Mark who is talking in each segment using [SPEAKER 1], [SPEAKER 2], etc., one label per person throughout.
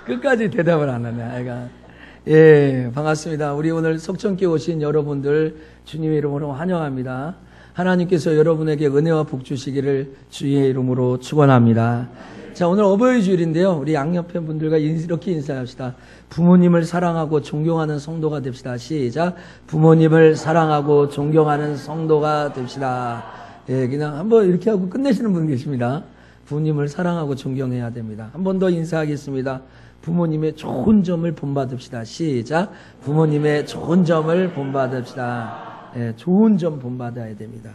[SPEAKER 1] 끝까지 대답을 안 하네, 아이가. 예, 반갑습니다. 우리 오늘 석천교회 오신 여러분들 주님의 이름으로 환영합니다. 하나님께서 여러분에게 은혜와 복 주시기를 주의 이름으로 축원합니다. 자, 오늘 어버이 주일인데요. 우리 양옆에 분들과 이렇게 인사합시다. 부모님을 사랑하고 존경하는 성도가 됩시다. 시작. 부모님을 사랑하고 존경하는 성도가 됩시다. 예, 그냥 한번 이렇게 하고 끝내시는 분 계십니다. 부모님을 사랑하고 존경해야 됩니다. 한 번 더 인사하겠습니다. 부모님의 좋은 점을 본받읍시다. 시작. 부모님의 좋은 점을 본받읍시다. 예, 좋은 점 본받아야 됩니다.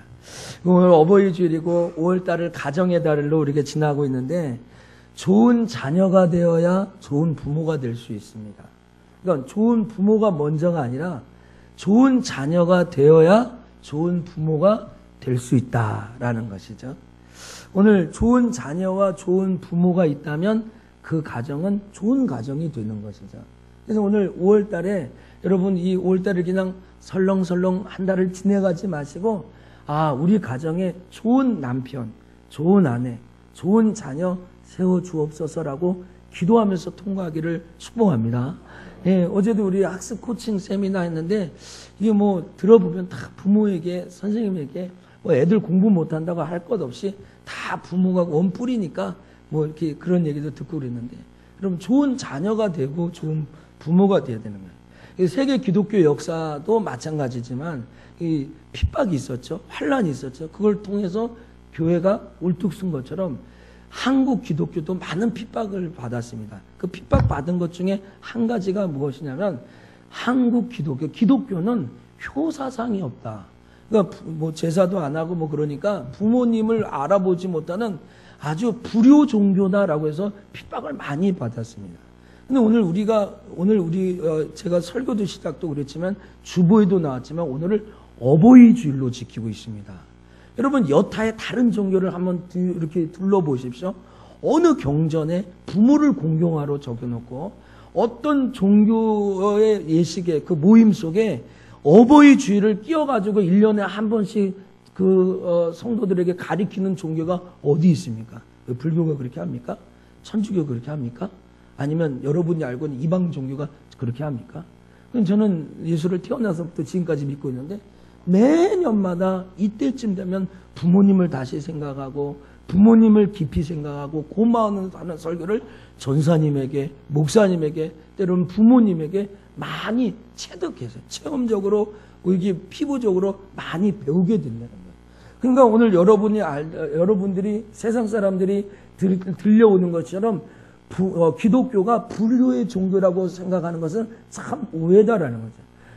[SPEAKER 1] 오늘 어버이 주일이고 5월달을 가정의 달로 우리가 지나고 있는데 좋은 자녀가 되어야 좋은 부모가 될 수 있습니다. 그러니까 좋은 부모가 먼저가 아니라 좋은 자녀가 되어야 좋은 부모가 될 수 있다라는 것이죠. 오늘 좋은 자녀와 좋은 부모가 있다면 그 가정은 좋은 가정이 되는 것이죠. 그래서 오늘 5월달에 여러분 이 5월달을 그냥 설렁설렁 한 달을 지내가지 마시고 우리 가정에 좋은 남편, 좋은 아내, 좋은 자녀 세워주옵소서라고 기도하면서 통과하기를 축복합니다. 예, 어제도 우리 학습 코칭 세미나 했는데 이게 뭐 들어보면 다 부모에게 선생님에게 뭐 애들 공부 못한다고 할 것 없이 다 부모가 원뿔이니까 뭐 이렇게 그런 얘기도 듣고 그랬는데 여러분 좋은 자녀가 되고 좋은 부모가 되어야 되는 거예요. 세계 기독교 역사도 마찬가지지만 이 핍박이 있었죠. 환란이 있었죠. 그걸 통해서 교회가 울뚝쓴 것처럼 한국 기독교도 많은 핍박을 받았습니다. 그 핍박 받은 것 중에 한 가지가 무엇이냐면 한국 기독교는 효사상이 없다. 그러니까 뭐 제사도 안 하고 뭐 그러니까 부모님을 알아보지 못하는 아주 불효 종교다라고 해서 핍박을 많이 받았습니다. 근데 오늘 제가 설교도 시작도 그랬지만 주보에도 나왔지만 오늘을 어버이 주일로 지키고 있습니다. 여러분 여타의 다른 종교를 한번 이렇게 둘러보십시오. 어느 경전에 부모를 공경하러 적어놓고 어떤 종교의 예식의 그 모임 속에 어버이 주일을 끼워가지고 1년에 한 번씩 성도들에게 가리키는 종교가 어디 있습니까? 불교가 그렇게 합니까? 천주교가 그렇게 합니까? 아니면 여러분이 알고 있는 이방 종교가 그렇게 합니까? 저는 예수를 태어나서부터 지금까지 믿고 있는데 매년마다 이때쯤 되면 부모님을 다시 생각하고 부모님을 깊이 생각하고 고마워하는 설교를 전사님에게 목사님에게 때로는 부모님에게 많이 체득해서 체험적으로 이게 피부적으로 많이 배우게 된다는 거예요. 그러니까 오늘 여러분들이 세상 사람들이 들려오는 것처럼 기독교가 불교의 종교라고 생각하는 것은 참 오해다라는 거죠.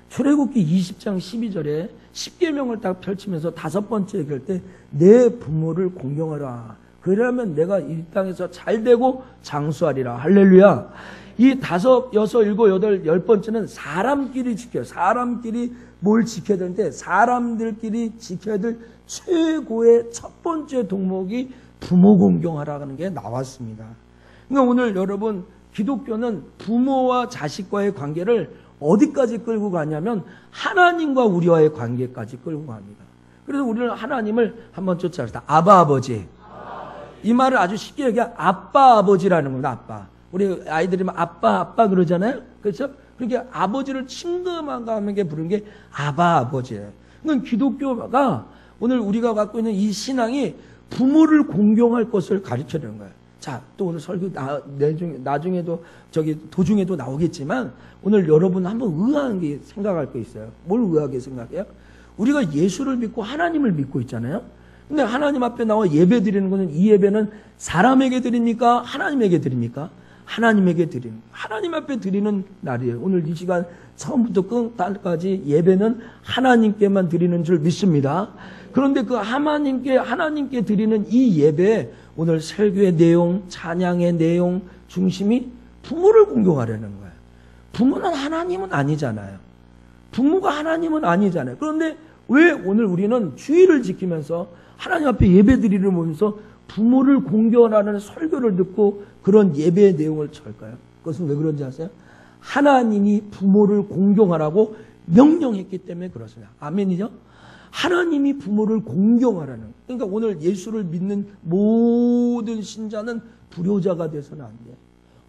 [SPEAKER 1] 출애굽기 20장 12절에 10계명을 딱 펼치면서 5번째 얘기할 때 내 부모를 공경하라. 그러면 내가 이 땅에서 잘되고 장수하리라. 할렐루야. 이 5, 6, 7, 8, 10번째는 사람끼리 지켜요. 사람끼리 뭘 지켜야 되는데 사람들끼리 지켜야 될 최고의 첫 번째 동목이 부모 공경하라는 게 나왔습니다. 그러니까 오늘 여러분 기독교는 부모와 자식과의 관계를 어디까지 끌고 가냐면 하나님과 우리와의 관계까지 끌고 갑니다. 그래서 우리는 하나님을 한번 쫓아갑시다. 아바 아버지. 이 말을 아주 쉽게 얘기하면 아빠 아버지라는 겁니다. 아빠. 우리 아이들이 아빠 그러잖아요. 그렇죠? 그렇게 아버지를 친근하게 부르는 게 아바 아버지예요. 그러니까 기독교가 오늘 우리가 갖고 있는 이 신앙이 부모를 공경할 것을 가르쳐주는 거예요. 자, 또 오늘 설교 나중에도 도중에도 나오겠지만 오늘 여러분 한번 의아한 게 생각할 거 있어요. 뭘 의아하게 생각해요? 우리가 예수를 믿고 하나님을 믿고 있잖아요. 근데 하나님 앞에 나와 예배 드리는 것은 이 예배는 사람에게 드립니까? 하나님에게 드립니까? 하나님에게 드리는, 하나님 앞에 드리는 날이에요. 오늘 이 시간 처음부터 끝까지 예배는 하나님께만 드리는 줄 믿습니다. 그런데 그 하나님께 드리는 이 예배, 오늘 설교의 내용, 찬양의 내용 중심이 부모를 공경하려는 거예요. 부모는 하나님은 아니잖아요. 부모가 하나님은 아니잖아요. 그런데 왜 오늘 우리는 주일을 지키면서 하나님 앞에 예배 드리를 보면서 부모를 공경하는 설교를 듣고 그런 예배의 내용을 절까요? 그것은 왜 그런지 아세요? 하나님이 부모를 공경하라고 명령했기 때문에 그렇습니다. 아멘이죠? 하나님이 부모를 공경하라는. 그러니까 오늘 예수를 믿는 모든 신자는 불효자가 돼서는 안 돼요.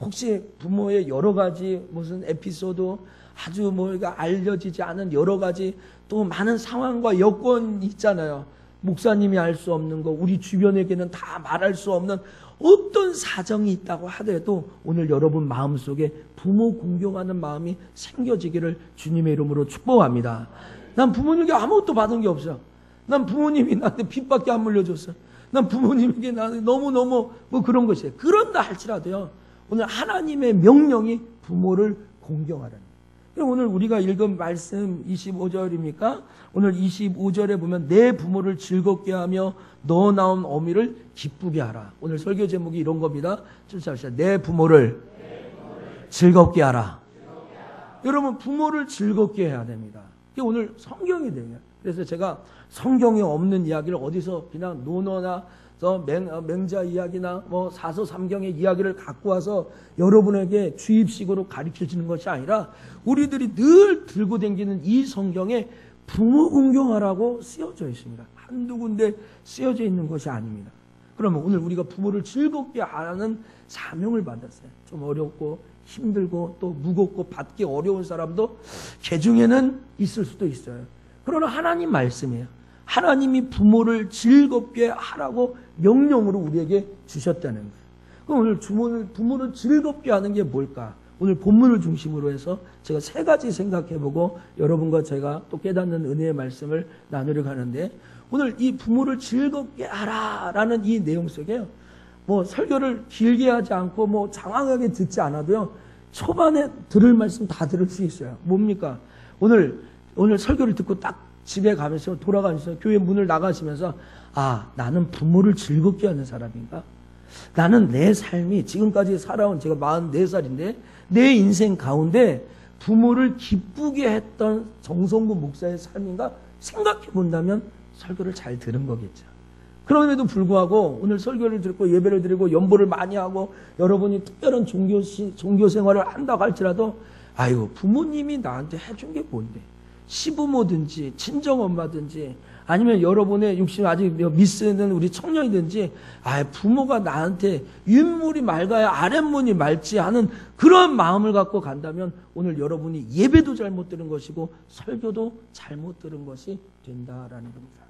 [SPEAKER 1] 혹시 부모의 여러 가지 무슨 에피소드, 아주 뭐가 알려지지 않은 여러 가지 또 많은 상황과 여건이 있잖아요. 목사님이 알 수 없는 거, 우리 주변에게는 다 말할 수 없는 어떤 사정이 있다고 하더라도 오늘 여러분 마음속에 부모 공경하는 마음이 생겨지기를 주님의 이름으로 축복합니다. 난 부모님에게 아무것도 받은 게 없어요. 난 부모님이 나한테 빚밖에 안 물려줬어. 난 부모님에게 나한테 너무너무 뭐 그런 것이에요. 그런다 할지라도요, 오늘 하나님의 명령이 부모를 공경하라는 거예요. 오늘 우리가 읽은 말씀 25절입니까? 오늘 25절에 보면 내 부모를 즐겁게 하며 너 낳은 어미를 기쁘게 하라. 오늘 설교 제목이 이런 겁니다. 쫓아봅시다. 내 부모를 즐겁게 하라. 여러분, 부모를 즐겁게 해야 됩니다. 이게 오늘 성경이 돼요. 그래서 제가 성경에 없는 이야기를 어디서 그냥 논어나 맹자 이야기나 뭐 사서 삼경의 이야기를 갖고 와서 여러분에게 주입식으로 가르쳐 주는 것이 아니라 우리들이 늘 들고 다니는 이 성경에 부모 공경하라고 쓰여져 있습니다. 한두 군데 쓰여져 있는 것이 아닙니다. 그러면 오늘 우리가 부모를 즐겁게 하는 사명을 받았어요. 좀 어렵고 힘들고 또 무겁고 받기 어려운 사람도 개중에는 있을 수도 있어요. 그러나 하나님 말씀이에요. 하나님이 부모를 즐겁게 하라고 명령으로 우리에게 주셨다는 거예요. 그럼 오늘 부모를 즐겁게 하는 게 뭘까? 오늘 본문을 중심으로 해서 제가 세 가지 생각해보고 여러분과 제가 또 깨닫는 은혜의 말씀을 나누려고 하는데, 오늘 이 부모를 즐겁게 하라라는 이 내용 속에요, 뭐 설교를 길게 하지 않고 뭐 장황하게 듣지 않아도요, 초반에 들을 말씀 다 들을 수 있어요. 뭡니까? 오늘 설교를 듣고 딱 집에 가면서 돌아가면서 교회 문을 나가시면서, 아, 나는 부모를 즐겁게 하는 사람인가? 나는 내 삶이 지금까지 살아온, 제가 44살인데 내 인생 가운데 부모를 기쁘게 했던 정성구 목사의 삶인가 생각해 본다면 설교를 잘 들은 거겠죠. 그럼에도 불구하고 오늘 설교를 듣고 예배를 드리고 연보를 많이 하고 여러분이 특별한 종교 생활을 한다고 할지라도, 아이고, 부모님이 나한테 해준 게 뭔데? 시부모든지 친정엄마든지 아니면 여러분의 육신 아직 미쓰는 우리 청년이든지, 부모가 나한테 윗물이 맑아야 아랫문이 맑지 하는 그런 마음을 갖고 간다면 오늘 여러분이 예배도 잘못 들은 것이고 설교도 잘못 들은 것이 된다라는 겁니다.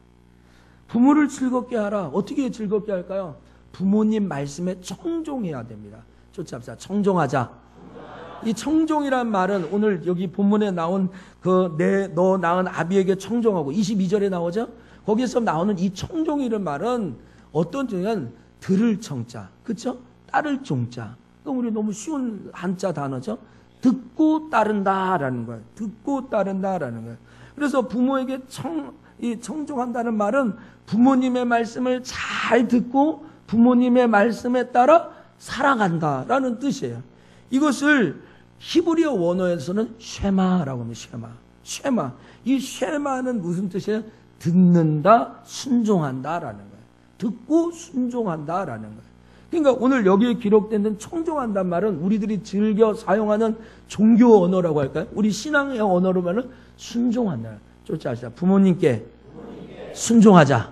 [SPEAKER 1] 부모를 즐겁게 하라. 어떻게 즐겁게 할까요? 부모님 말씀에 청종해야 됩니다. 쫓아봅시다. 청종하자. 이 청종이란 말은 오늘 여기 본문에 나온 너 낳은 아비에게 청종하고 22절에 나오죠? 거기서 나오는 이 청종이라는 말은 어떤 종이냐면 들을 청자, 그렇죠? 따를 종자. 우리 너무 쉬운 한자 단어죠? 듣고 따른다라는 거예요. 듣고 따른다라는 거예요. 그래서 부모에게 청종한다는 말은 부모님의 말씀을 잘 듣고 부모님의 말씀에 따라 살아간다라는 뜻이에요. 이것을 히브리어 원어에서는 쉐마라고 합니다. 쉐마. 이 쉐마는 무슨 뜻이에요? 듣는다, 순종한다라는 거예요. 듣고 순종한다라는 거예요. 그러니까 오늘 여기에 기록된 청종한다는 말은 우리들이 즐겨 사용하는 종교 언어라고 할까요? 우리 신앙의 언어로 말은 순종한다. 쫓아하자. 부모님께 순종하자.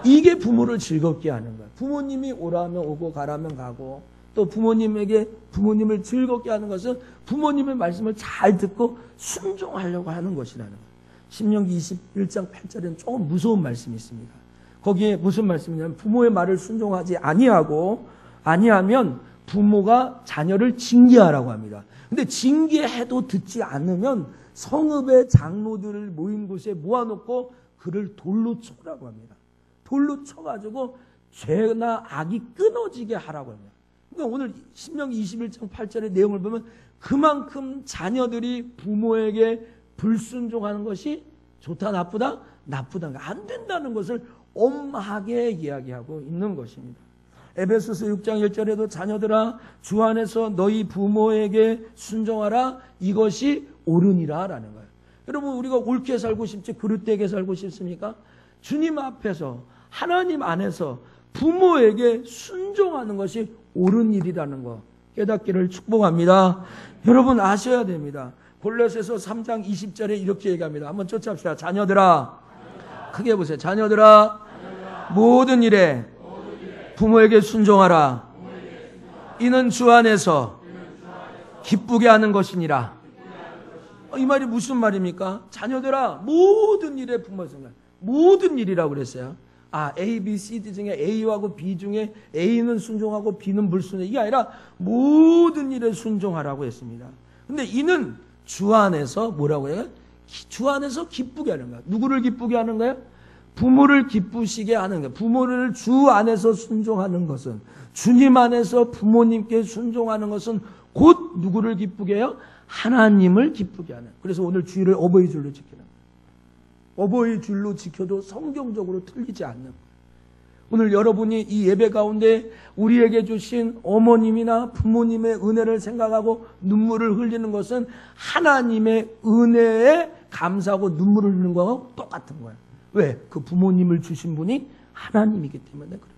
[SPEAKER 1] 이게 부모를 즐겁게 하는 거예요. 부모님이 오라면 오고 가라면 가고, 또 부모님을 즐겁게 하는 것은 부모님의 말씀을 잘 듣고 순종하려고 하는 것이라는 거예요. 신명기 21장 8절에는 조금 무서운 말씀이 있습니다. 거기에 무슨 말씀이냐면 부모의 말을 순종하지 아니하면 부모가 자녀를 징계하라고 합니다. 근데 징계해도 듣지 않으면 성읍의 장로들을 모인 곳에 모아놓고 그를 돌로 쳐라고 합니다. 돌로 쳐가지고 죄나 악이 끊어지게 하라고 합니다. 그러니까 오늘 신명기 21장 8절의 내용을 보면 그만큼 자녀들이 부모에게 불순종하는 것이 좋다, 나쁘다? 나쁘다. 안 된다는 것을 엄하게 이야기하고 있는 것입니다. 에베소서 6장 1절에도 자녀들아 주 안에서 너희 부모에게 순종하라, 이것이 옳으니라 라는 거예요. 여러분, 우리가 옳게 살고 싶지 그릇되게 살고 싶습니까? 주님 앞에서 하나님 안에서 부모에게 순종하는 것이 옳은 일이라는 거 깨닫기를 축복합니다. 여러분 아셔야 됩니다. 골로새서 3장 20절에 이렇게 얘기합니다. 한번 쫓아봅시다. 자녀들아, 크게 보세요. 자녀들아, 모든 일에 부모에게 순종하라. 이는 주 안에서 기쁘게 하는 것이니라. 이 말이 무슨 말입니까? 자녀들아, 모든 일에 부모의 순종. 모든 일이라고 그랬어요. A, B, C, D 중에 A하고 B 중에 A는 순종하고 B는 불순종. 이게 아니라 모든 일에 순종하라고 했습니다. 근데 이는 주 안에서 뭐라고 해요? 주 안에서 기쁘게 하는 거야. 누구를 기쁘게 하는 거예요? 부모를 기쁘시게 하는 거예요. 부모를 주 안에서 순종하는 것은, 주님 안에서 부모님께 순종하는 것은 곧 누구를 기쁘게 해요? 하나님을 기쁘게 하는. 그래서 오늘 주일을 어버이 줄로 지키는 거예요. 어버이 줄로 지켜도 성경적으로 틀리지 않는 거예요. 오늘 여러분이 이 예배 가운데 우리에게 주신 어머님이나 부모님의 은혜를 생각하고 눈물을 흘리는 것은 하나님의 은혜에 감사하고 눈물을 흘리는 거하고 똑같은 거예요. 왜? 그 부모님을 주신 분이 하나님이기 때문에 그래요.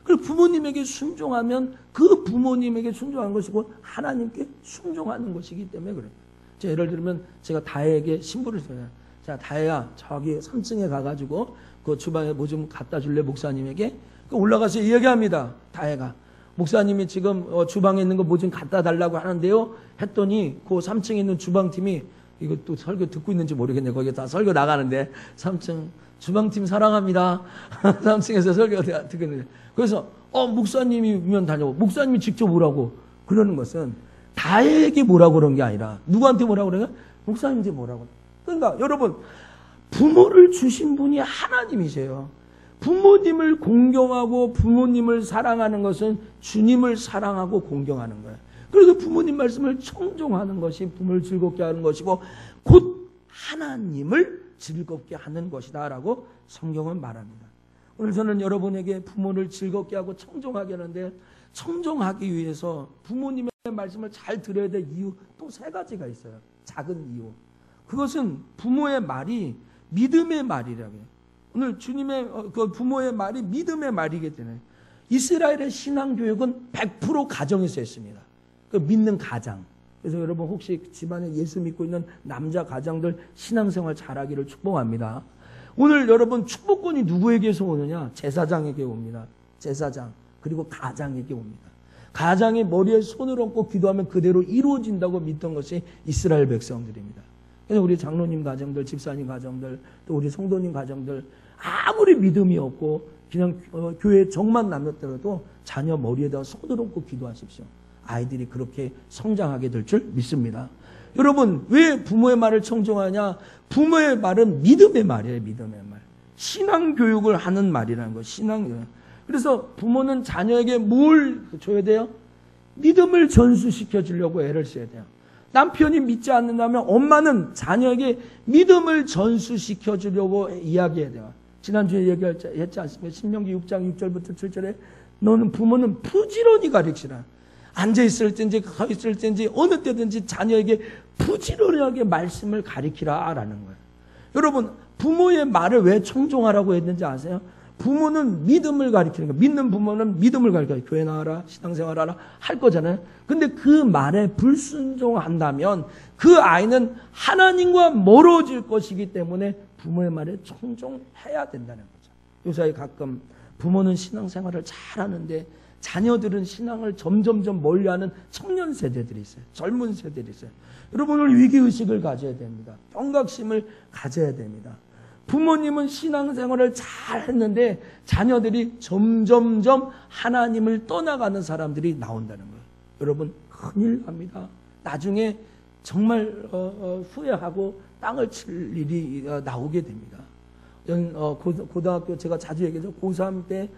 [SPEAKER 1] 그리고 부모님에게 순종하면 그 부모님에게 순종하는 것이고 하나님께 순종하는 것이기 때문에 그래요. 제가 예를 들면 제가 다혜에게 신부를 써요. 자, 다혜야, 저기 3층에 가가지고 그 주방에 뭐 좀 갖다 줄래, 목사님에게? 올라가서 이야기합니다. 다혜가. 목사님이 지금 주방에 있는 거 뭐 좀 갖다 달라고 하는데요. 했더니 그 3층에 있는 주방팀이, 이거 또 설교 듣고 있는지 모르겠네. 거기 다 설교 나가는데 3층 주방팀 사랑합니다. 3층에서 설교 듣고 있는데. 그래서 목사님이면 다녀. 목사님이 직접 오라고. 그러는 것은 다혜에게 뭐라고 그런 게 아니라 누구한테 뭐라고 그래요? 목사님한테 뭐라고. 그러니까 여러분, 부모를 주신 분이 하나님이세요. 부모님을 공경하고 부모님을 사랑하는 것은 주님을 사랑하고 공경하는 거예요. 그래서 부모님 말씀을 청종하는 것이 부모를 즐겁게 하는 것이고 곧 하나님을 즐겁게 하는 것이다 라고 성경은 말합니다. 오늘 저는 여러분에게 부모를 즐겁게 하고 청종하게 하는데, 청종하기 위해서 부모님의 말씀을 잘 들어야 될 이유 또 3가지가 있어요. 작은 이유. 그것은 부모의 말이 믿음의 말이라고 해요. 오늘 주님의 그 부모의 말이 믿음의 말이기 때문에 이스라엘의 신앙교육은 100% 가정에서 했습니다. 그 믿는 가장. 그래서 여러분 혹시 집안에 예수 믿고 있는 남자 가장들 신앙생활 잘하기를 축복합니다. 오늘 여러분 축복권이 누구에게서 오느냐? 제사장에게 옵니다. 제사장. 그리고 가장에게 옵니다. 가장이 머리에 손을 얹고 기도하면 그대로 이루어진다고 믿던 것이 이스라엘 백성들입니다. 그래서 우리 장로님 가정들, 집사님 가정들, 또 우리 성도님 가정들 아무리 믿음이 없고 그냥 교회에 정만 남겼더라도 자녀 머리에다 손을 얹고 기도하십시오. 아이들이 그렇게 성장하게 될 줄 믿습니다. 여러분, 왜 부모의 말을 청종하냐? 부모의 말은 믿음의 말이에요. 믿음의 말. 신앙교육을 하는 말이라는 거. 신앙교육. 그래서 부모는 자녀에게 뭘 줘야 돼요? 믿음을 전수시켜 주려고 애를 써야 돼요. 남편이 믿지 않는다면 엄마는 자녀에게 믿음을 전수시켜 주려고 이야기해야 돼요. 지난주에 얘기했지 않습니까? 신명기 6장 6절부터 7절에 너는 부모는 부지런히 가르치라. 앉아있을 때인지 서있을 때인지 어느 때든지 자녀에게 부지런하게 말씀을 가르치라라는 거예요. 여러분, 부모의 말을 왜 청종하라고 했는지 아세요? 부모는 믿음을 가르치는 거예요. 믿는 부모는 믿음을 가르쳐요. 교회 나와라, 신앙생활하라 할 거잖아요. 근데 그 말에 불순종한다면 그 아이는 하나님과 멀어질 것이기 때문에 부모의 말에 청종해야 된다는 거죠. 요새 가끔 부모는 신앙생활을 잘하는데 자녀들은 신앙을 점점점 멀리하는 청년 세대들이 있어요. 젊은 세대들이 있어요. 여러분은 위기의식을 가져야 됩니다. 경각심을 가져야 됩니다. 부모님은 신앙생활을 잘 했는데 자녀들이 점점점 하나님을 떠나가는 사람들이 나온다는 거예요. 여러분, 큰일 납니다. 나중에 정말 후회하고 땅을 칠 일이 나오게 됩니다. 고등학교 제가 자주 얘기하죠. 고3 때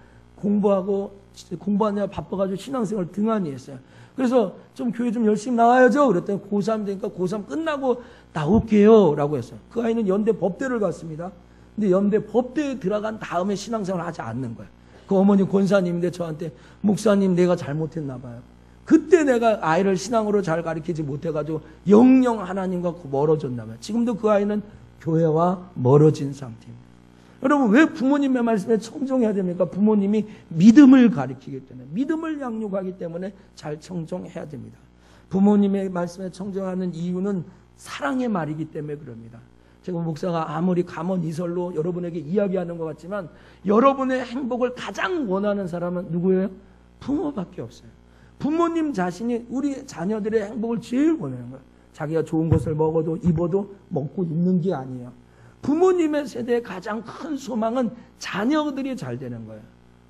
[SPEAKER 1] 공부하느라 바빠가지고 신앙생활 등한히 했어요. 그래서 좀 교회 좀 열심히 나와야죠. 그랬더니 고3 되니까 고3 끝나고 나올게요 라고 했어요. 그 아이는 연대 법대를 갔습니다. 근데 연대 법대에 들어간 다음에 신앙생활을 하지 않는 거예요. 그 어머니 권사님인데 저한테 목사님 내가 잘못했나 봐요. 그때 내가 아이를 신앙으로 잘 가르치지 못해가지고 영영 하나님과 멀어졌나 봐요. 지금도 그 아이는 교회와 멀어진 상태입니다. 여러분, 왜 부모님의 말씀에 청종해야 됩니까? 부모님이 믿음을 가르치기 때문에, 믿음을 양육하기 때문에 잘 청종해야 됩니다. 부모님의 말씀에 청종하는 이유는 사랑의 말이기 때문에 그럽니다. 제가 목사가 아무리 감언이설로 여러분에게 이야기하는 것 같지만 여러분의 행복을 가장 원하는 사람은 누구예요? 부모밖에 없어요. 부모님 자신이 우리 자녀들의 행복을 제일 원하는 거예요. 자기가 좋은 것을 먹어도 입어도 먹고 입는 게 아니에요. 부모님의 세대의 가장 큰 소망은 자녀들이 잘 되는 거예요.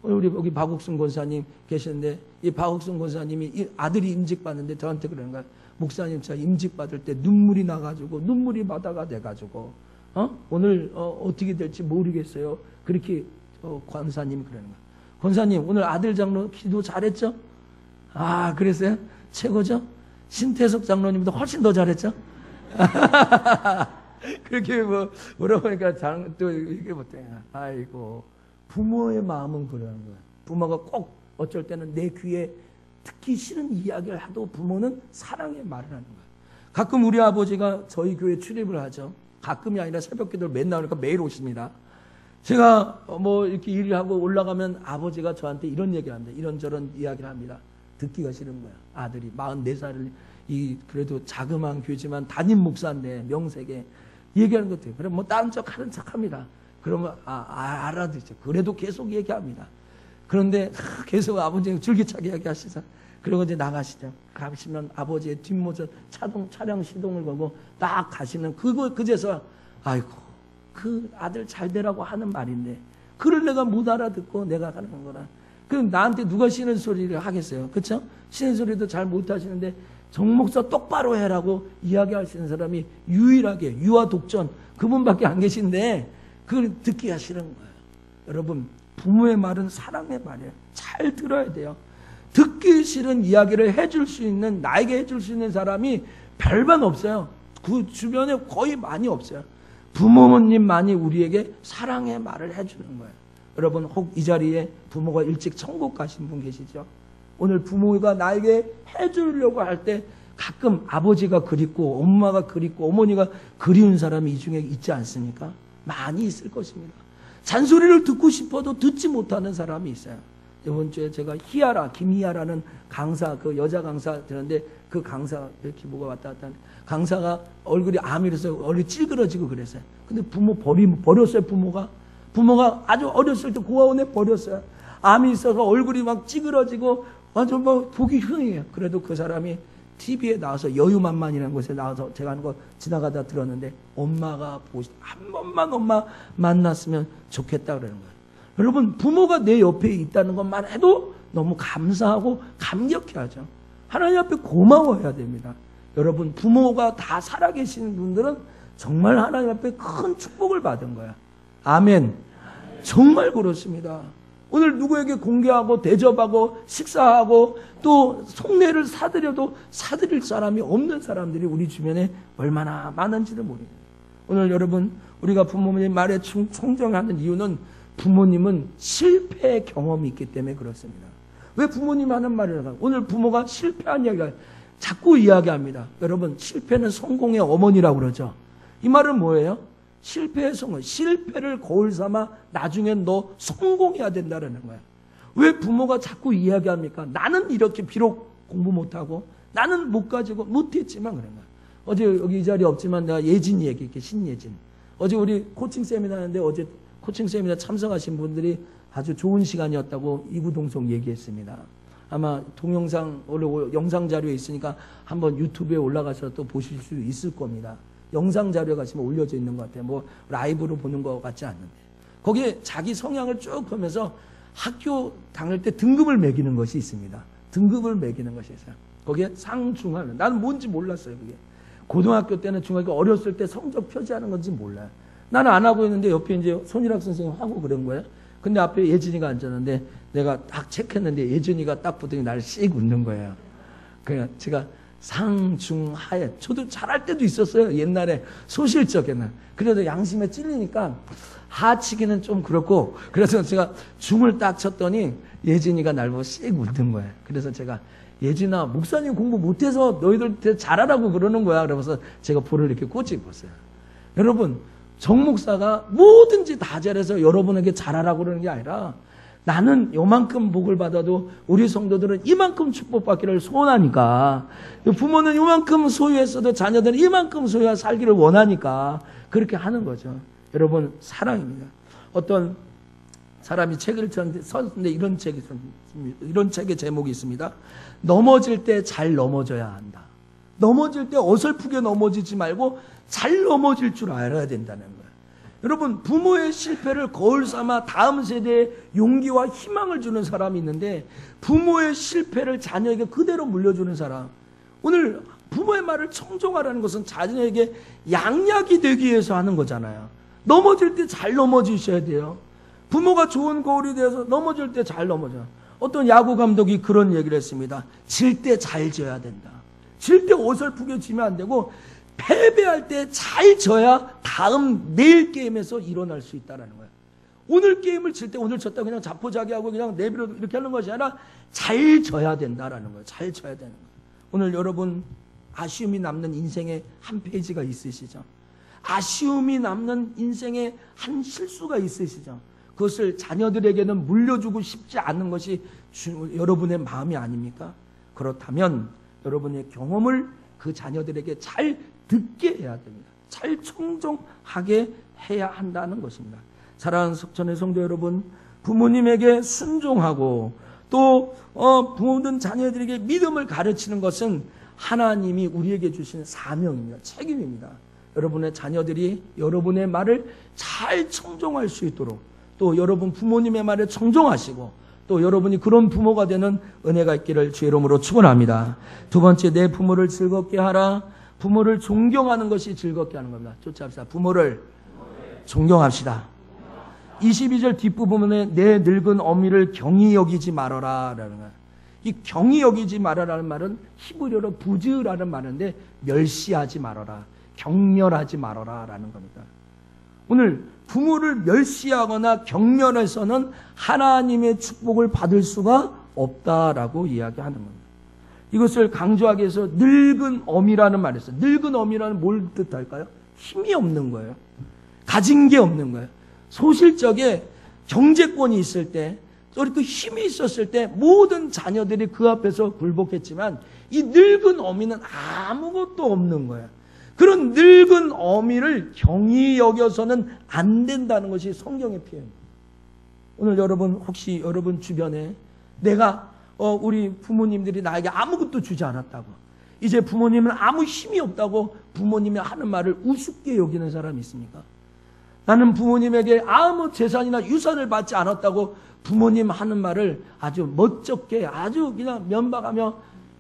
[SPEAKER 1] 우리 여기 박옥순 권사님 계시는데, 이 박옥순 권사님이 이 아들이 임직받는데 저한테 그러는 거예요. 목사님, 제가 임직받을 때 눈물이 나가지고 눈물이 바다가 돼가지고 오늘 어떻게 될지 모르겠어요. 그렇게 권사님이 그러는 거예요. 권사님, 오늘 아들 장로 기도 잘했죠? 아, 그랬어요? 최고죠? 신태석 장로님보다 훨씬 더 잘했죠? 그렇게 뭐라고 하니까 또 이게 못해. 아이고, 부모의 마음은 그러는 거예요. 부모가 꼭 어쩔 때는 내 귀에 듣기 싫은 이야기를 하도 부모는 사랑의 말을 하는 거예요. 가끔 우리 아버지가 저희 교회 출입을 하죠. 가끔이 아니라 새벽 기도를 맨날 하니까 매일 오십니다. 제가 이렇게 일을 하고 올라가면 아버지가 저한테 이런 얘기를 합니다. 이런저런 이야기를 합니다. 듣기가 싫은 거야. 아들이 44살을 그래도 자그마한 교회지만 담임 목사인데 명색에 얘기하는 것 같아요. 그럼 다른 척 하는 척 합니다. 그러면 알아듣죠. 그래도 계속 얘기합니다. 그런데 계속 아버지가 줄기차게 이야기하시죠. 그리고 이제 나가시죠. 가시면 아버지의 뒷모습 차량 시동을 걸고 딱 가시는 그제서 아이고, 그 아들 잘 되라고 하는 말인데 그걸 내가 못 알아듣고 내가 가는 거라. 그럼 나한테 누가 쉬는 소리를 하겠어요? 그렇죠? 쉬는 소리도 잘 못 하시는데 정목사 똑바로 해라고 이야기하시는 사람이 유일하게 유아 독전 그분밖에 안 계신데 그걸 듣기가 싫은 거예요. 여러분, 부모의 말은 사랑의 말이에요. 잘 들어야 돼요. 듣기 싫은 이야기를 해줄 수 있는, 나에게 해줄 수 있는 사람이 별반 없어요. 그 주변에 거의 많이 없어요. 부모님만이 우리에게 사랑의 말을 해주는 거예요. 여러분, 혹 이 자리에 부모가 일찍 천국 가신 분 계시죠? 오늘 부모가 나에게 해주려고 할 때 가끔 아버지가 그립고 엄마가 그립고 어머니가 그리운 사람이 이 중에 있지 않습니까? 많이 있을 것입니다. 잔소리를 듣고 싶어도 듣지 못하는 사람이 있어요. 이번 주에 제가 김희아라는 강사, 그 여자 강사 들었는데 그 강사 이렇게 뭐가 왔다 갔다 하는데 강사가 얼굴이 암이라서 얼굴이 찌그러지고 그랬어요. 근데 버렸어요, 부모가. 부모가 아주 어렸을 때 고아원에 버렸어요. 암이 있어서 얼굴이 막 찌그러지고 완전 보기 흉해요. 그래도 그 사람이 TV에 나와서 여유만만이라는 곳에 나와서 제가 하는 거 지나가다 들었는데 엄마가 한 번만 엄마 만났으면 좋겠다 그러는 거예요. 여러분, 부모가 내 옆에 있다는 것만 해도 너무 감사하고 감격해야죠. 하나님 앞에 고마워해야 됩니다. 여러분, 부모가 다 살아계시는 분들은 정말 하나님 앞에 큰 축복을 받은 거야. 아멘. 정말 그렇습니다. 오늘 누구에게 공개하고 대접하고 식사하고 또 속내를 사드려도 사드릴 사람이 없는 사람들이 우리 주변에 얼마나 많은지를 모릅니다. 오늘 여러분, 우리가 부모님 말에 충정하는 이유는 부모님은 실패 경험이 있기 때문에 그렇습니다. 왜 부모님 하는 말을 할까요? 오늘 부모가 실패한 이야기를 자꾸 이야기합니다. 여러분, 실패는 성공의 어머니라고 그러죠. 이 말은 뭐예요? 실패의 성공, 실패를 거울 삼아 나중엔 너 성공해야 된다는 거야. 왜 부모가 자꾸 이야기합니까? 나는 이렇게 비록 공부 못하고 나는 못 가지고 못했지만 그런 거야. 어제 여기 이 자리에 없지만 내가 예진 얘기할게. 신예진. 어제 우리 코칭 세미나 하는데 어제 코칭 세미나 참석하신 분들이 아주 좋은 시간이었다고 이구동성 얘기했습니다. 아마 동영상 원래 영상 자료에 있으니까 한번 유튜브에 올라가서 또 보실 수 있을 겁니다. 영상 자료 가시면 올려져 있는 것 같아요. 라이브로 보는 것 같지 않는데. 거기에 자기 성향을 쭉 보면서 학교 다닐 때 등급을 매기는 것이 있습니다. 등급을 매기는 것이 있어요. 거기에 상중하는. 나는 뭔지 몰랐어요, 그게. 고등학교 때는 중학교 어렸을 때 성적 표지하는 건지 몰라요. 나는 안 하고 있는데 옆에 이제 손일학 선생님 하고 그런 거예요. 근데 앞에 예진이가 앉았는데 내가 딱 체크했는데 예진이가 딱 보더니 나를 씩 웃는 거예요. 그냥 제가 상중하에 저도 잘할 때도 있었어요. 옛날에 소실적에는. 그래도 양심에 찔리니까 하치기는 좀 그렇고 그래서 제가 중을 딱 쳤더니 예진이가 날 보고 씩 웃는 거예요. 그래서 제가 예진아, 목사님 공부 못해서 너희들 잘하라고 그러는 거야. 그러면서 제가 볼을 이렇게 꼬집었어요. 여러분, 정 목사가 뭐든지 다 잘해서 여러분에게 잘하라고 그러는 게 아니라 나는 요만큼 복을 받아도 우리 성도들은 이만큼 축복받기를 소원하니까, 부모는 요만큼 소유했어도 자녀들은 이만큼 소유하 살기를 원하니까 그렇게 하는 거죠. 여러분, 사랑입니다. 어떤 사람이 책을 썼는데 이런 책의 제목이 있습니다. 넘어질 때 잘 넘어져야 한다. 넘어질 때 어설프게 넘어지지 말고 잘 넘어질 줄 알아야 된다는 거예요. 여러분, 부모의 실패를 거울 삼아 다음 세대에 용기와 희망을 주는 사람이 있는데, 부모의 실패를 자녀에게 그대로 물려주는 사람. 오늘 부모의 말을 청종하라는 것은 자녀에게 양약이 되기 위해서 하는 거잖아요. 넘어질 때 잘 넘어지셔야 돼요. 부모가 좋은 거울이 되어서 넘어질 때 잘 넘어져. 어떤 야구 감독이 그런 얘기를 했습니다. 질 때 잘 져야 된다. 질 때 어설프게 지면 안 되고, 패배할 때 잘 져야 다음 내일 게임에서 일어날 수 있다는 거예요. 오늘 게임을 질 때 오늘 졌다 그냥 자포자기하고 그냥 내비로 이렇게 하는 것이 아니라 잘 져야 된다라는 거예요. 잘 져야 되는 거예요. 오늘 여러분 아쉬움이 남는 인생의 한 페이지가 있으시죠? 아쉬움이 남는 인생의 한 실수가 있으시죠? 그것을 자녀들에게는 물려주고 싶지 않은 것이 여러분의 마음이 아닙니까? 그렇다면 여러분의 경험을 그 자녀들에게 잘 듣게 해야 됩니다. 잘 청종하게 해야 한다는 것입니다. 사랑하는 석천의 성도 여러분, 부모님에게 순종하고 또 부모든 자녀들에게 믿음을 가르치는 것은 하나님이 우리에게 주신 사명입니다. 책임입니다. 여러분의 자녀들이 여러분의 말을 잘 청종할 수 있도록, 또 여러분 부모님의 말에 청종하시고 또 여러분이 그런 부모가 되는 은혜가 있기를 주의 이름으로 축원합니다. 두 번째, 내 부모를 즐겁게 하라. 부모를 존경하는 것이 즐겁게 하는 겁니다. 쫓아합시다. 부모를 존경합시다. 22절 뒷부분에 내 늙은 어미를 경히 여기지 말아라 라는 거예요. 이 경히 여기지 말아라는 말은 히브리어로 부즈라는 말인데 멸시하지 말아라, 경멸하지 말아라 라는 겁니다. 오늘 부모를 멸시하거나 경멸해서는 하나님의 축복을 받을 수가 없다라고 이야기하는 겁니다. 이것을 강조하기 위해서 늙은 어미라는 말이 있어요. 늙은 어미라는 뭘 뜻할까요? 힘이 없는 거예요. 가진 게 없는 거예요. 소실적에 경제권이 있을 때, 또 그 힘이 있었을 때 모든 자녀들이 그 앞에서 굴복했지만 이 늙은 어미는 아무것도 없는 거예요. 그런 늙은 어미를 경히 여겨서는 안 된다는 것이 성경의 표현입니다. 오늘 여러분 혹시 여러분 주변에 내가 우리 부모님들이 나에게 아무것도 주지 않았다고, 이제 부모님은 아무 힘이 없다고 부모님이 하는 말을 우습게 여기는 사람이 있습니까? 나는 부모님에게 아무 재산이나 유산을 받지 않았다고 부모님 하는 말을 아주 멋쩍게 아주 그냥 면박하며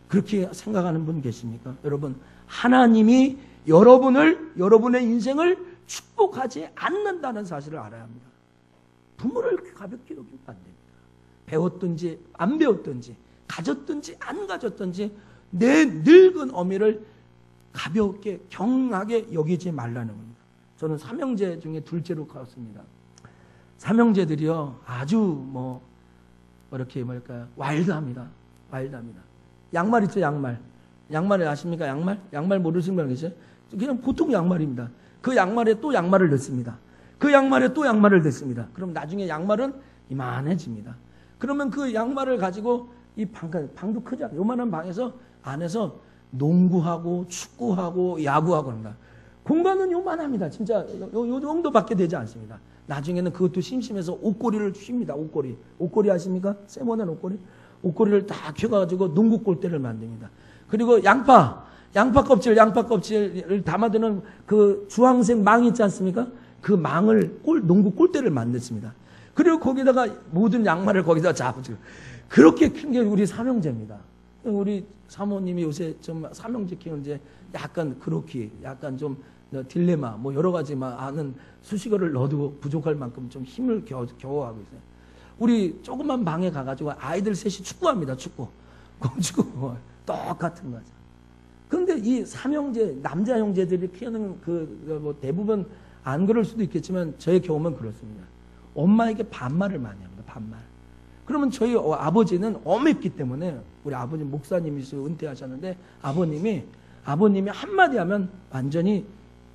[SPEAKER 1] 그렇게 생각하는 분 계십니까? 여러분, 하나님이 여러분의 인생을 축복하지 않는다는 사실을 알아야 합니다. 부모를 가볍게 여기면 안 됩니다. 배웠든지 안 배웠든지 가졌든지 안 가졌든지 내 늙은 어미를 가볍게 경하게 여기지 말라는 겁니다. 저는 삼형제 중에 둘째로 갔습니다. 삼형제들이요 아주 이렇게 와일드합니다. 와일드합니다. 양말 있죠, 양말. 양말을 아십니까? 양말 모르시는 분 계세요? 그냥 보통 양말입니다. 그 양말에 또 양말을 넣습니다. 그 양말에 또 양말을 넣습니다. 그럼 나중에 양말은 이만해집니다. 그러면 그 양말을 가지고 이 방도 크죠. 요만한 방에서 안에서 농구하고 축구하고 야구하고 합니다. 공간은 요만합니다. 진짜 요 정도밖에 되지 않습니다. 나중에는 그것도 심심해서 옷걸이를 휩니다. 옷걸이 아십니까? 세모난 옷걸이를 다 켜가지고 농구 골대를 만듭니다. 그리고 양파 껍질을 담아두는 그 주황색 망 있지 않습니까? 그 망을 농구 골대를 만들습니다. 그리고 거기다가 모든 양말을 거기다 잡죠. 그렇게 큰 게 우리 삼형제입니다. 우리 사모님이 요새 좀 삼형제 키우는데 약간 그렇게 약간 좀 딜레마 여러 가지 아는 수식어를 넣어도 부족할 만큼 좀 힘을 겨워하고 있어요. 우리 조그만 방에 가가지고 아이들 셋이 축구합니다. 축구 똑같은 거죠. 그런데 이 삼형제 남자 형제들이 키우는 대부분 안 그럴 수도 있겠지만 저의 경험은 그렇습니다. 엄마에게 반말을 많이 합니다. 반말. 그러면 저희 아버지는 엄했기 때문에, 우리 아버님 목사님이서 은퇴하셨는데 아버님이 한마디 하면 완전히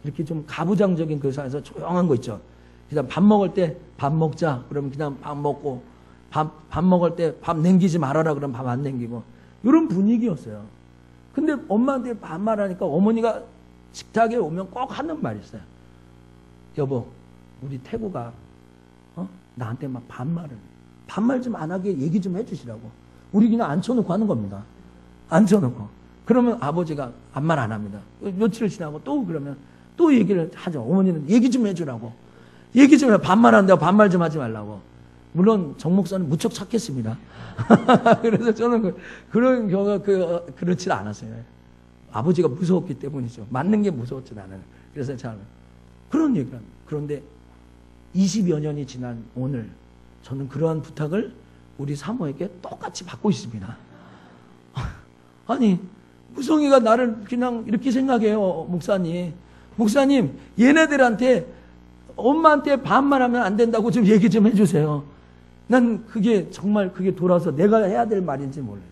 [SPEAKER 1] 이렇게 좀 가부장적인 그 사이에서 조용한 거 있죠. 그냥 밥 먹을 때 밥 먹자 그러면 그냥 밥 먹고, 밥 먹을 때 밥 남기지 말아라 그러면 밥 안 남기고, 이런 분위기였어요. 근데 엄마한테 반말하니까 어머니가 식탁에 오면 꼭 하는 말이 있어요. 여보, 우리 태구가 나한테 막 반말 좀 안 하게 얘기 좀 해주시라고. 우리 그냥 앉혀놓고 하는 겁니다. 앉혀놓고. 그러면 아버지가 아무 말 안 합니다. 며칠 지나고 또 그러면 또 얘기를 하죠. 어머니는 얘기 좀 해주라고. 얘기 좀 해. 반말한다고 반말 좀 하지 말라고. 물론 정 목사는 무척 착했습니다. 그래서 저는 그런 경우가 그렇지 않았어요. 아버지가 무서웠기 때문이죠. 맞는 게 무서웠지 않아요. 그래서 참 그런 얘기를 합니다. 그런데 20여 년이 지난 오늘 저는 그러한 부탁을 우리 사모에게 똑같이 받고 있습니다. 아니 무성이가 나를 그냥 이렇게 생각해요. 목사님 얘네들한테 엄마한테 반말하면 안 된다고 좀 얘기 좀 해주세요. 난 그게 정말 그게 돌아서 내가 해야 될 말인지 몰라요.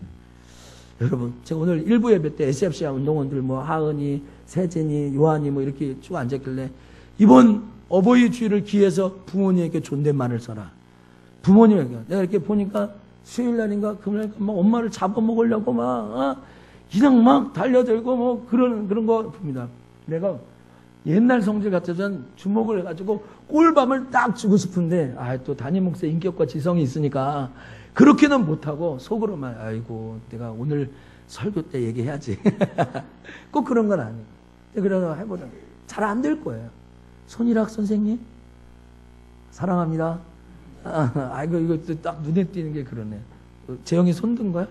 [SPEAKER 1] 여러분 제가 오늘 일부 예배 때 SFC 운동원들 뭐 하은이, 세진이, 요한이 뭐 이렇게 쭉 앉았길래 이번 어버이 주일을 기해서 부모님에게 존댓말을 써라. 부모님에게 내가 이렇게 보니까 수요일 날인가 금요일 막 엄마를 잡아먹으려고 막 그냥 막 달려들고 뭐 그런 거 봅니다. 내가 옛날 성질 같아서는 주목을 해가지고 꿀밤을 딱 주고 싶은데 또 담임 목사의 인격과 지성이 있으니까 그렇게는 못하고 속으로만 아이고 내가 오늘 설교 때 얘기해야지. 꼭 그런 건 아니에요. 그러나 해보자. 잘 안 될 거예요. 손일학 선생님 사랑합니다. 이거 딱 눈에 띄는 게 그러네. 재영이 손 든 거야?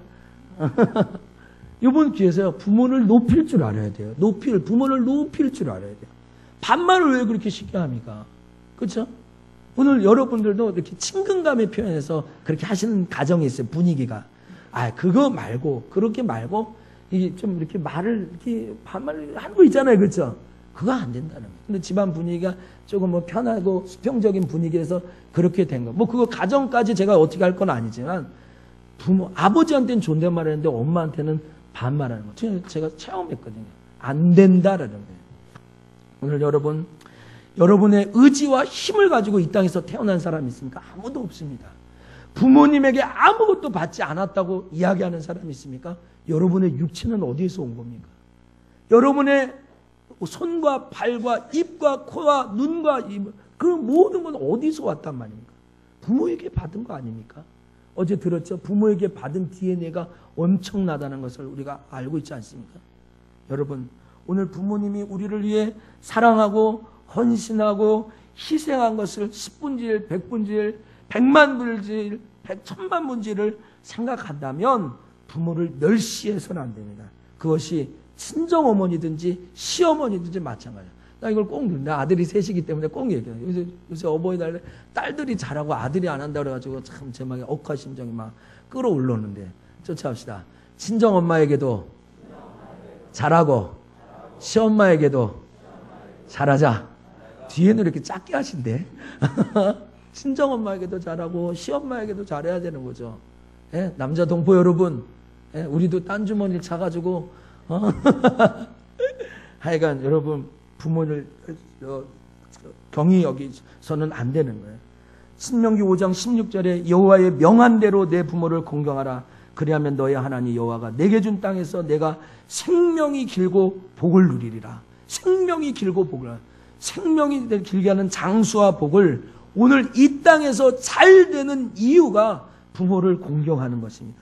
[SPEAKER 1] 이번 기회에서 부모를 높일 줄 알아야 돼요. 부모를 높일 줄 알아야 돼요. 반말을 왜 그렇게 쉽게 합니까? 그렇죠? 오늘 여러분들도 이렇게 친근감의 표현에서 그렇게 하시는 가정이 있어요. 분위기가. 그거 말고 그렇게 말고 이게 좀 이렇게 말을 이렇게 반말을 하는 거 있잖아요. 그렇죠? 그거 안 된다는 거예요. 근데 집안 분위기가 조금 뭐 편하고 수평적인 분위기에서 그렇게 된 거. 뭐 그거 가정까지 제가 어떻게 할 건 아니지만 아버지한테는 존댓말 하는데 엄마한테는 반말하는 거. 제가 체험했거든요. 안 된다라는 거예요. 오늘 여러분의 의지와 힘을 가지고 이 땅에서 태어난 사람이 있습니까? 아무도 없습니다. 부모님에게 아무것도 받지 않았다고 이야기하는 사람이 있습니까? 여러분의 육체는 어디에서 온 겁니까? 여러분의 손과 발과 입과 코와 눈과 입, 그 모든 건 어디서 왔단 말입니까? 부모에게 받은 거 아닙니까? 어제 들었죠? 부모에게 받은 DNA가 엄청나다는 것을 우리가 알고 있지 않습니까? 여러분, 오늘 부모님이 우리를 위해 사랑하고 헌신하고 희생한 것을 10분지일, 100분지일, 100만분지일, 100천만분지를 생각한다면 부모를 멸시해서는 안 됩니다. 그것이 친정어머니든지 시어머니든지 마찬가지예요. 나 이걸 꼭 나 아들이 셋이기 때문에 꼭 얘기해요. 요새 어버이날에 딸들이 잘하고 아들이 안 한다 그래가지고 참 제 막 억하심정이 막 끌어올랐는데 쫓아옵시다. 친정엄마에게도 잘하고 시엄마에게도 잘하자. 뒤에는 이렇게 작게 하신대. 친정엄마에게도 잘하고 시엄마에게도 잘해야 되는 거죠. 예? 남자 동포 여러분, 예? 우리도 딴 주머니를 차가지고 하여간 여러분 부모를 경히 여기서는 안 되는 거예요. 신명기 5장 16절에 여호와의 명한대로 내 부모를 공경하라. 그리하면 너의 하나님 여호와가 내게 준 땅에서 내가 생명이 길고 복을 누리리라. 생명이 길고 복을. 생명이 길게 하는 장수와 복을 오늘 이 땅에서 잘 되는 이유가 부모를 공경하는 것입니다.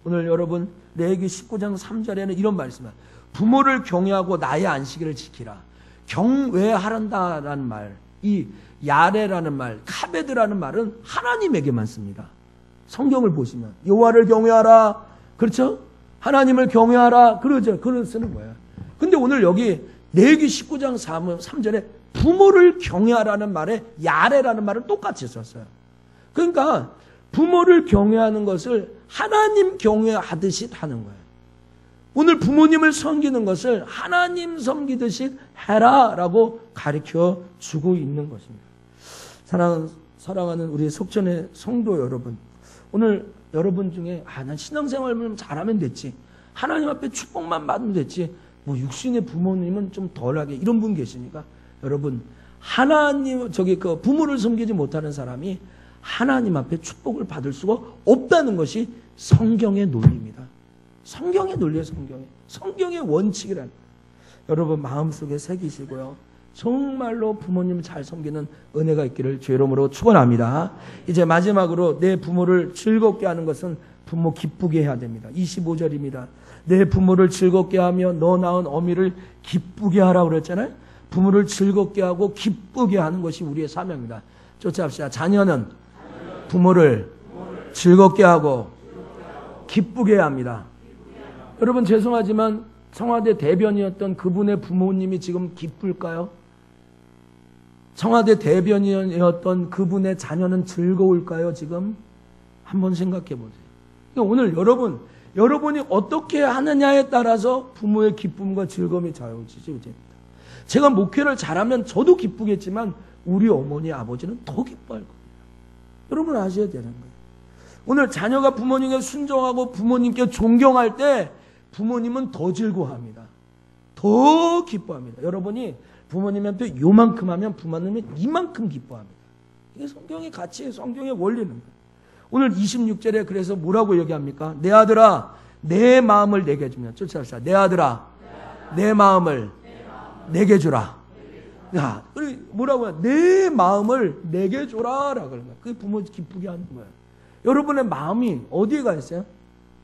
[SPEAKER 1] 오늘 여러분 레위기 19장 3절에는 이런 말씀입니다. 부모를 경외하고 나의 안식일을 지키라. 경외하란다라는 말, 이 야레라는 말, 카베드라는 말은 하나님에게만 씁니다. 성경을 보시면 여호와를 경외하라. 그렇죠? 하나님을 경외하라. 그러죠. 그걸 쓰는 거예요. 근데 오늘 여기 레위기 19장 3절에 부모를 경외하라는 말에 야레라는 말을 똑같이 썼어요. 그러니까 부모를 경외하는 것을 하나님 경외하듯이 하는 거예요. 오늘 부모님을 섬기는 것을 하나님 섬기듯이 해라라고 가르쳐 주고 있는 것입니다. 사랑하는 우리 속전의 성도 여러분, 오늘 여러분 중에 난 신앙생활만 잘하면 됐지, 하나님 앞에 축복만 받으면 됐지, 뭐 육신의 부모님은 좀 덜하게, 이런 분 계십니까? 여러분, 하나님 그 부모를 섬기지 못하는 사람이 하나님 앞에 축복을 받을 수가 없다는 것이 성경의 논리입니다. 성경의 논리예요. 성경의 원칙이란. 여러분 마음속에 새기시고요. 정말로 부모님을 잘 섬기는 은혜가 있기를 주의 이름으로 축원합니다. 이제 마지막으로 내 부모를 즐겁게 하는 것은 부모 기쁘게 해야 됩니다. 25절입니다. 내 부모를 즐겁게 하며 너 낳은 어미를 기쁘게 하라고 그랬잖아요. 부모를 즐겁게 하고 기쁘게 하는 것이 우리의 사명입니다. 쫓아갑시다. 자녀는 부모를 즐겁게 하고 기쁘게 해야 합니다. 여러분 죄송하지만 청와대 대변이었던 그분의 부모님이 지금 기쁠까요? 청와대 대변인이었던 그분의 자녀는 즐거울까요? 지금 한번 생각해 보세요. 오늘 여러분이 어떻게 하느냐에 따라서 부모의 기쁨과 즐거움이 좌우지입니다. 제가 목회를 잘하면 저도 기쁘겠지만 우리 어머니 아버지는 더 기뻐할 겁니다. 여러분 아셔야 되는 거예요. 오늘 자녀가 부모님께 순종하고 부모님께 존경할 때 부모님은 더 즐거워합니다. 더 기뻐합니다. 여러분이 부모님한테 요만큼 하면 부모님은 이만큼 기뻐합니다. 이게 성경의 가치, 성경의 원리는 거예요. 오늘 26절에 그래서 뭐라고 얘기합니까? 내 아들아, 내 마음을 내게 주면. 쫓아갑시다. 내 아들아, 내 마음을 내게 주라. 야, 뭐라고 해요? 내 마음을 내게 줘라. 라고 그러는 거예요. 그게 부모 기쁘게 하는 거예요. 여러분의 마음이 어디에 가 있어요?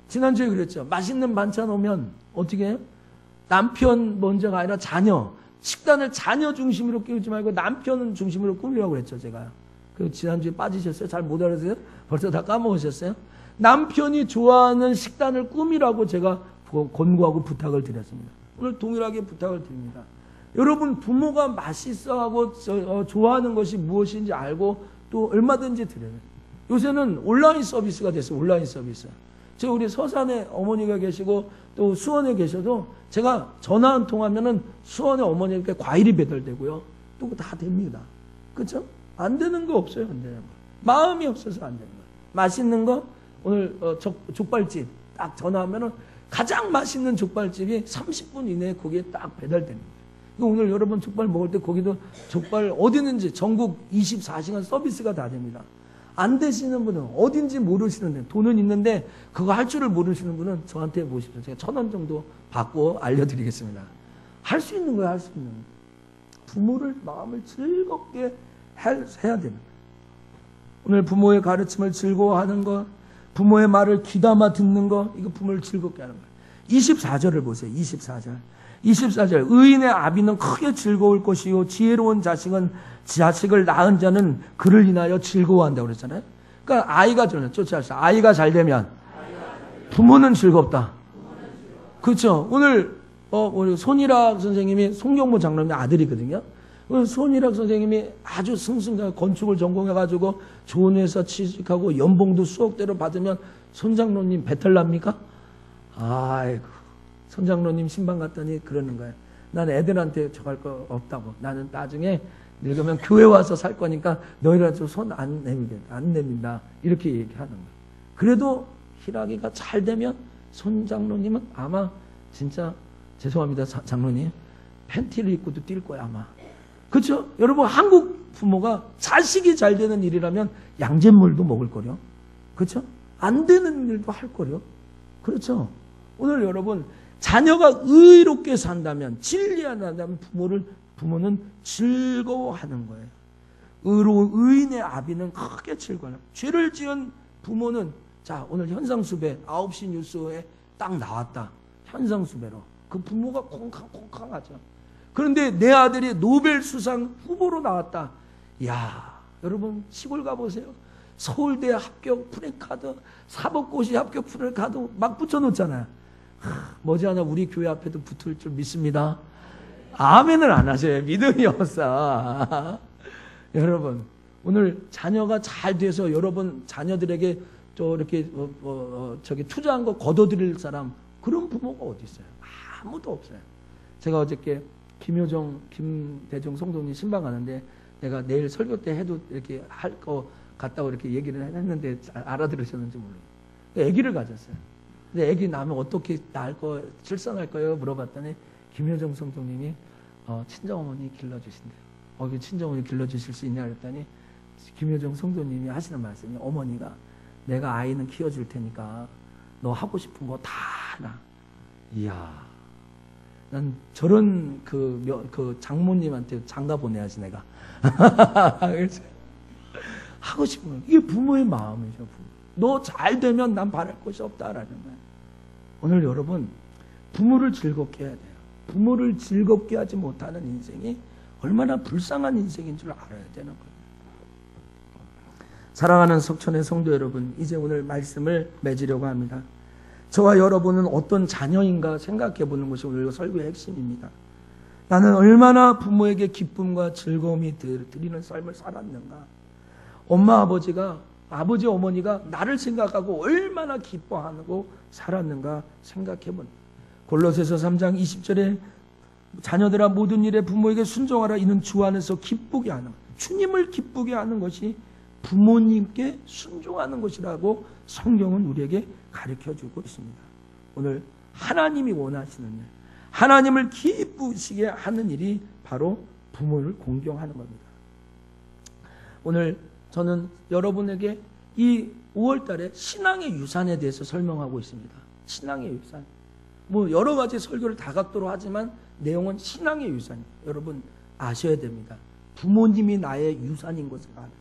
[SPEAKER 1] 지난주에 그랬죠. 맛있는 반찬 오면 어떻게 해요? 남편 먼저가 아니라 자녀. 식단을 자녀 중심으로 끼우지 말고 남편 중심으로 꾸미라고 그랬죠, 제가. 그 지난주에 빠지셨어요? 잘 못 알아서요? 벌써 다 까먹으셨어요? 남편이 좋아하는 식단을 꾸미라고 제가 권고하고 부탁을 드렸습니다. 오늘 동일하게 부탁을 드립니다. 여러분 부모가 맛있어하고 좋아하는 것이 무엇인지 알고 또 얼마든지 드려요. 요새는 온라인 서비스가 됐어요. 온라인 서비스. 제가 우리 서산에 어머니가 계시고 또 수원에 계셔도 제가 전화 한 통하면은 수원에 어머니께 과일이 배달되고요. 또 다 됩니다. 그렇죠? 안 되는 거 없어요. 안 되는 거. 마음이 없어서 안 되는 거. 맛있는 거 오늘 족발집 딱 전화하면은 가장 맛있는 족발집이 30분 이내에 거기에 딱 배달되는 거예요. 오늘 여러분 족발 먹을 때 거기도 족발 어디는지 전국 24시간 서비스가 다 됩니다. 안 되시는 분은 어딘지 모르시는데 돈은 있는데 그거 할 줄을 모르시는 분은 저한테 모십시오. 제가 1,000원 정도 받고 알려드리겠습니다. 할 수 있는 거예요. 할 수 있는 거예요. 부모를 마음을 즐겁게 해야 되는 거예요. 오늘 부모의 가르침을 즐거워하는 것, 부모의 말을 귀담아 듣는 것, 이거 부모를 즐겁게 하는 거예요. 24절을 보세요. 24절. 의인의 아비는 크게 즐거울 것이요 지혜로운 자식을 낳은 자는 그를 인하여 즐거워한다고 그랬잖아요. 그러니까 아이가 쫓아가시다. 아이가 잘 되면 부모는 즐겁다. 그렇죠. 오늘 우리 손일학 선생님이 송경모 장로님의 아들이거든요. 손일학 선생님이 아주 승승장 건축을 전공해가지고 좋은 회사 취직하고 연봉도 수억대로 받으면 손 장로님 배탈 납니까? 아이고. 손 장로님 신방 갔더니 그러는 거예요. 난 애들한테 저갈 거 없다고. 나는 나중에 늙으면 교회 와서 살 거니까 너희라도 손 안 내민다. 이렇게 얘기하는 거예요. 그래도 희락이가 잘 되면 손 장로님은 아마 진짜 죄송합니다 장로님 팬티를 입고도 뛸 거야 아마. 그렇죠? 여러분 한국 부모가 자식이 잘 되는 일이라면 양잿물도 먹을 거려. 그렇죠? 안 되는 일도 할 거려. 그렇죠? 오늘 여러분 자녀가 의롭게 산다면 진리한다면 부모는 즐거워하는 거예요. 의로운 의인의 아비는 크게 즐거워요. 죄를 지은 부모는 자 오늘 현상수배 9시 뉴스에 딱 나왔다. 현상수배로. 그 부모가 콩캉콩캉하죠. 그런데 내 아들이 노벨 수상 후보로 나왔다. 이야 여러분 시골 가보세요. 서울대 합격 프랭카드 사법고시 합격 프랭카드 막 붙여놓잖아요. 머지않아 우리 교회 앞에도 붙을 줄 믿습니다. 아멘을 안 하셔요. 믿음이 없어. 여러분 오늘 자녀가 잘 돼서 여러분 자녀들에게 또 이렇게 저기 투자한 거 걷어들일 사람 그런 부모가 어디 있어요? 아무도 없어요. 제가 어저께 김대중 성도님 신방 가는데 내가 내일 설교 때 해도 이렇게 할 거 같다고 이렇게 얘기를 했는데 알아들으셨는지 모르겠어요. 아기를 가졌어요. 근데 아기 낳으면 어떻게 출산할 거예요? 물어봤더니 김효정 성도님이 친정어머니 길러주신대요. 친정어머니 길러주실 수 있냐 그랬더니 김효정 성도님이 하시는 말씀이 어머니가 내가 아이는 키워줄 테니까 너 하고 싶은 거 다 해라. 이야 난 저런 그 장모님한테 장가 보내야지 내가. 그래서 하고 싶은 거예요. 이게 부모의 마음이죠. 너 잘 되면 난 바랄 것이 없다라는 거예요. 오늘 여러분 부모를 즐겁게 해야 돼요. 부모를 즐겁게 하지 못하는 인생이 얼마나 불쌍한 인생인 줄 알아야 되는 거예요. 사랑하는 석천의 성도 여러분, 이제 오늘 말씀을 맺으려고 합니다. 저와 여러분은 어떤 자녀인가 생각해 보는 것이 오늘 설교의 핵심입니다. 나는 얼마나 부모에게 기쁨과 즐거움이 드리는 삶을 살았는가. 엄마 아버지가, 아버지 어머니가 나를 생각하고 얼마나 기뻐하고 살았는가 생각해 보는 거예요. 골로새서 3장 20절에 자녀들아 모든 일에 부모에게 순종하라. 이는 주 안에서 기쁘게 하는, 주님을 기쁘게 하는 것이 부모님께 순종하는 것이라고 성경은 우리에게 가르쳐주고 있습니다. 오늘 하나님이 원하시는 일, 하나님을 기쁘시게 하는 일이 바로 부모를 공경하는 겁니다. 오늘 저는 여러분에게 이 5월달에 신앙의 유산에 대해서 설명하고 있습니다. 신앙의 유산. 뭐 여러 가지 설교를 다각도로 하지만 내용은 신앙의 유산이에요. 여러분 아셔야 됩니다. 부모님이 나의 유산인 것을 알아요.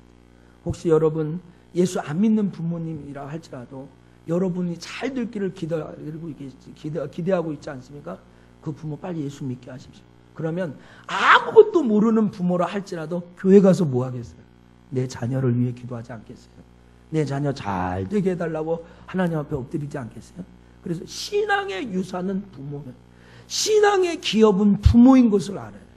[SPEAKER 1] 혹시 여러분 예수 안 믿는 부모님이라 할지라도 여러분이 잘 될 길을 기대하고 있지 않습니까? 그 부모 빨리 예수 믿게 하십시오. 그러면 아무것도 모르는 부모라 할지라도 교회 가서 뭐 하겠어요? 내 자녀를 위해 기도하지 않겠어요? 내 자녀 잘 되게 해달라고 하나님 앞에 엎드리지 않겠어요? 그래서 신앙의 유산은 부모예요. 신앙의 기업은 부모인 것을 알아요.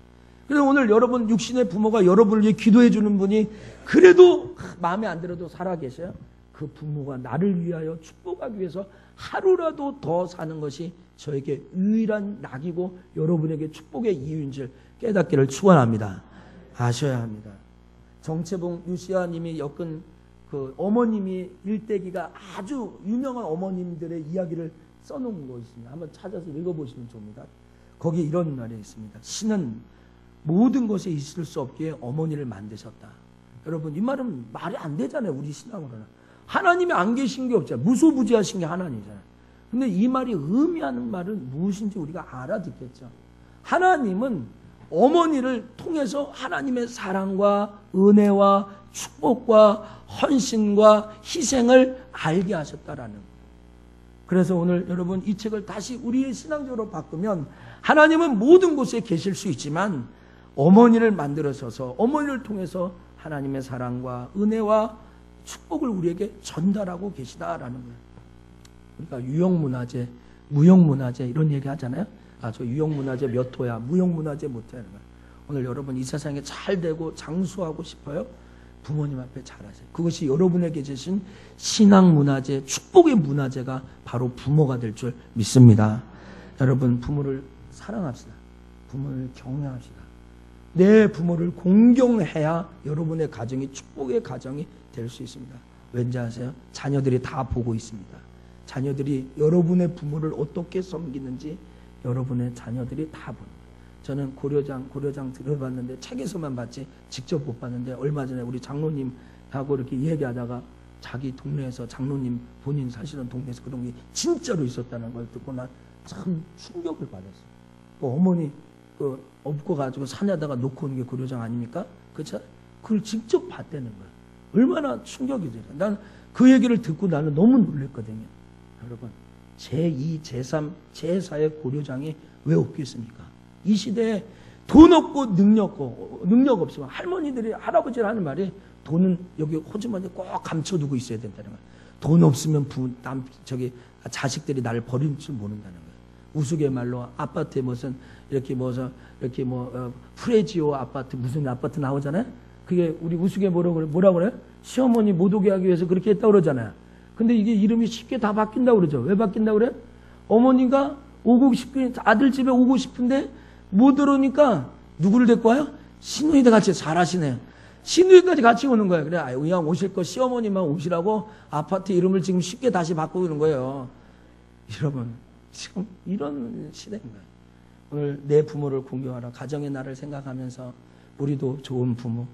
[SPEAKER 1] 그래서 오늘 여러분 육신의 부모가 여러분을 위해 기도해 주는 분이 그래도 마음에 안 들어도 살아 계셔요. 그 부모가 나를 위하여 축복하기 위해서 하루라도 더 사는 것이 저에게 유일한 낙이고 여러분에게 축복의 이유인 줄 깨닫기를 축원합니다. 아셔야 합니다. 정채봉 유시아님이 엮은 그 어머님이 일대기가 아주 유명한 어머님들의 이야기를 써놓은 거 있습니다. 한번 찾아서 읽어보시면 좋습니다. 거기에 이런 말이 있습니다. 신은 모든 것에 있을 수 없기에 어머니를 만드셨다. 여러분 이 말은 말이 안 되잖아요. 우리 신앙으로는. 하나님이 안 계신 게 없잖아요. 무소부지하신 게 하나님이잖아요. 근데 이 말이 의미하는 말은 무엇인지 우리가 알아듣겠죠. 하나님은 어머니를 통해서 하나님의 사랑과 은혜와 축복과 헌신과 희생을 알게 하셨다라는 거예요. 그래서 오늘 여러분 이 책을 다시 우리의 신앙적으로 바꾸면 하나님은 모든 곳에 계실 수 있지만 어머니를 만들어서서 어머니를 통해서 하나님의 사랑과 은혜와 축복을 우리에게 전달하고 계시다라는 거예요. 그러니까 유형문화재, 무형문화재 이런 얘기 하잖아요. 아, 저 유형문화재 몇 호야, 무형문화재 못 해야 하는 거예요. 오늘 여러분 이 세상에 잘 되고 장수하고 싶어요? 부모님 앞에 잘하세요. 그것이 여러분에게 주신 신앙문화재, 축복의 문화재가 바로 부모가 될 줄 믿습니다. 여러분 부모를 사랑합시다. 부모를 경외합시다. 내 부모를 공경해야 여러분의 가정이 축복의 가정이 될 수 있습니다. 왠지 아세요? 자녀들이 다 보고 있습니다. 자녀들이 여러분의 부모를 어떻게 섬기는지 여러분의 자녀들이 다 보는 거예요. 저는 고려장 들어봤는데 책에서만 봤지 직접 못 봤는데 얼마 전에 우리 장로님하고 이렇게 얘기하다가 자기 동네에서 장로님 본인 사시는 동네에서 그런 게 진짜로 있었다는 걸 듣고 난 참 충격을 받았어요. 그 어머니 업고 가지고 산에다가 놓고 오는 게 고려장 아닙니까? 그렇죠? 그걸 직접 봤다는 거예요. 얼마나 충격이 돼요. 난 그 얘기를 듣고 나는 너무 놀랐거든요. 여러분 제2, 제3, 제4의 고려장이 왜 없겠습니까? 이 시대에 돈 없고 능력 없으면 할머니들이 할아버지를 하는 말이 돈은 여기 호주머니에 꼭 감춰두고 있어야 된다는 거예요. 돈 없으면 자식들이 나를 버릴 줄 모른다는 거예요. 우스갯말로 아파트에 프레지오 아파트 무슨 아파트 나오잖아요. 그게 우리 우스개 뭐라 그래요? 시어머니 못 오게 하기 위해서 그렇게 했다고 그러잖아요. 근데 이게 이름이 쉽게 다 바뀐다고 그러죠. 왜 바뀐다고 그래요? 어머니가 아들 집에 오고 싶은데 못 들어오니까 누구를 데리고 와요? 시누이도 같이 잘하시네요. 시누이까지 같이 오는 거예요. 그래, 그냥 오실 거 시어머니만 오시라고 아파트 이름을 지금 쉽게 다시 바꾸는 거예요. 여러분, 지금 이런 시대인 거예요. 오늘 내 부모를 공경하라. 가정의 나를 생각하면서 우리도 좋은 부모,